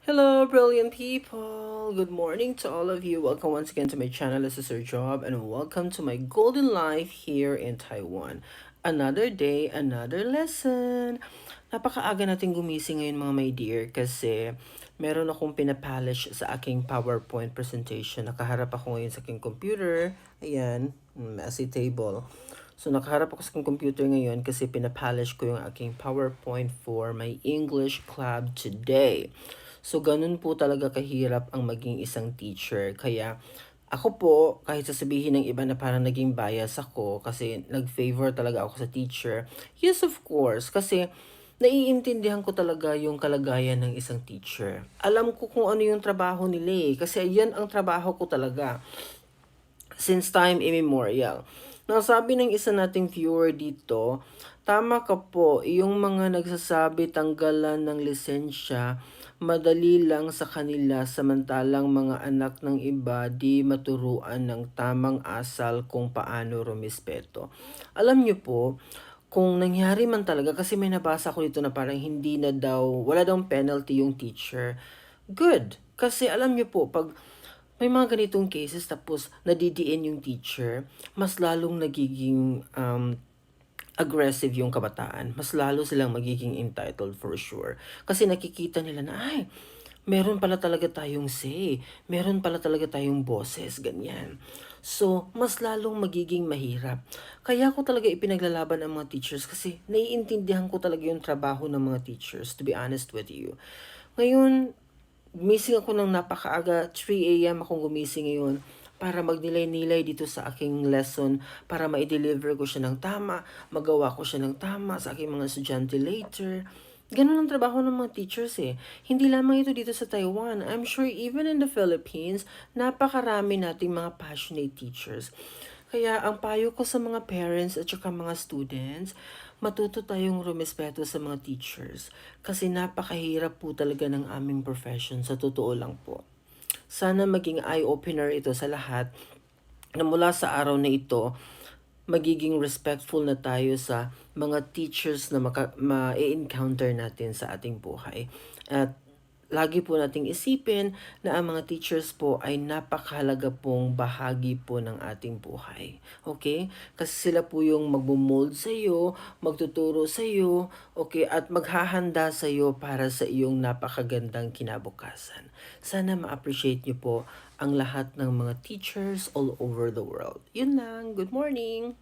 Hello, brilliant people! Good morning to all of you. Welcome once again to my channel. This is Sir Job, and welcome to my golden life here in Taiwan. Another day, another lesson. Napakaaga natin gumising ngayon mga my dear kasi meron akong pinapolish sa aking PowerPoint presentation. Nakaharap ako ngayon sa aking computer. Ayan, messy table. So, nakaharap ako sa aking computer ngayon kasi pinapolish ko yung aking PowerPoint for my English club today. So, ganun po talaga kahirap ang maging isang teacher. Kaya, ako po, kahit sasabihin ng iba na parang naging bias ako kasi nag-favor talaga ako sa teacher. Yes, of course. Kasi, naiintindihan ko talaga yung kalagayan ng isang teacher. Alam ko kung ano yung trabaho nila eh. Kasi yan ang trabaho ko talaga since time immemorial. Nasabi ng isa nating viewer dito, tama ka po, yung mga nagsasabi tanggalan ng lisensya, madali lang sa kanila samantalang mga anak ng iba di maturuan ng tamang asal kung paano rumispeto. Alam niyo po, kung nangyari man talaga, kasi may nabasa ko dito na parang hindi na daw, wala daw penalty yung teacher. Good. Kasi alam niyo po, pag may mga ganitong cases tapos nadidiin yung teacher, mas lalong nagiging aggressive yung kabataan. Mas lalo silang magiging entitled for sure. Kasi nakikita nila na, ay, meron pala talaga tayong say. Meron pala talaga tayong boses, ganyan. So, mas lalong magiging mahirap. Kaya ko talaga ipinaglalaban ang mga teachers kasi naiintindihan ko talaga yung trabaho ng mga teachers, to be honest with you. Ngayon, gumising ako ng napakaaga, 3 a.m. akong gumising ngayon para magnilay-nilay dito sa aking lesson para ma-deliver ko siya ng tama, magawa ko siya ng tama sa aking mga estudyante later. Ganun ang trabaho ng mga teachers eh. Hindi lamang ito dito sa Taiwan. I'm sure even in the Philippines, napakarami nating mga passionate teachers. Kaya ang payo ko sa mga parents at saka mga students, matuto tayong rumespeto sa mga teachers. Kasi napakahirap po talaga ng aming profession, sa totoo lang po. Sana maging eye-opener ito sa lahat na mula sa araw na ito, magiging respectful na tayo sa mga teachers na ma-encounter natin sa ating buhay. At lagi po nating isipin na ang mga teachers po ay napakahalaga pong bahagi po ng ating buhay. Okay? Kasi sila po yung magmo-mold sa iyo, magtuturo sa iyo, okay, at maghahanda sa iyo para sa iyong napakagandang kinabukasan. Sana ma-appreciate niyo po ang lahat ng mga teachers all over the world. Yun lang. Good morning!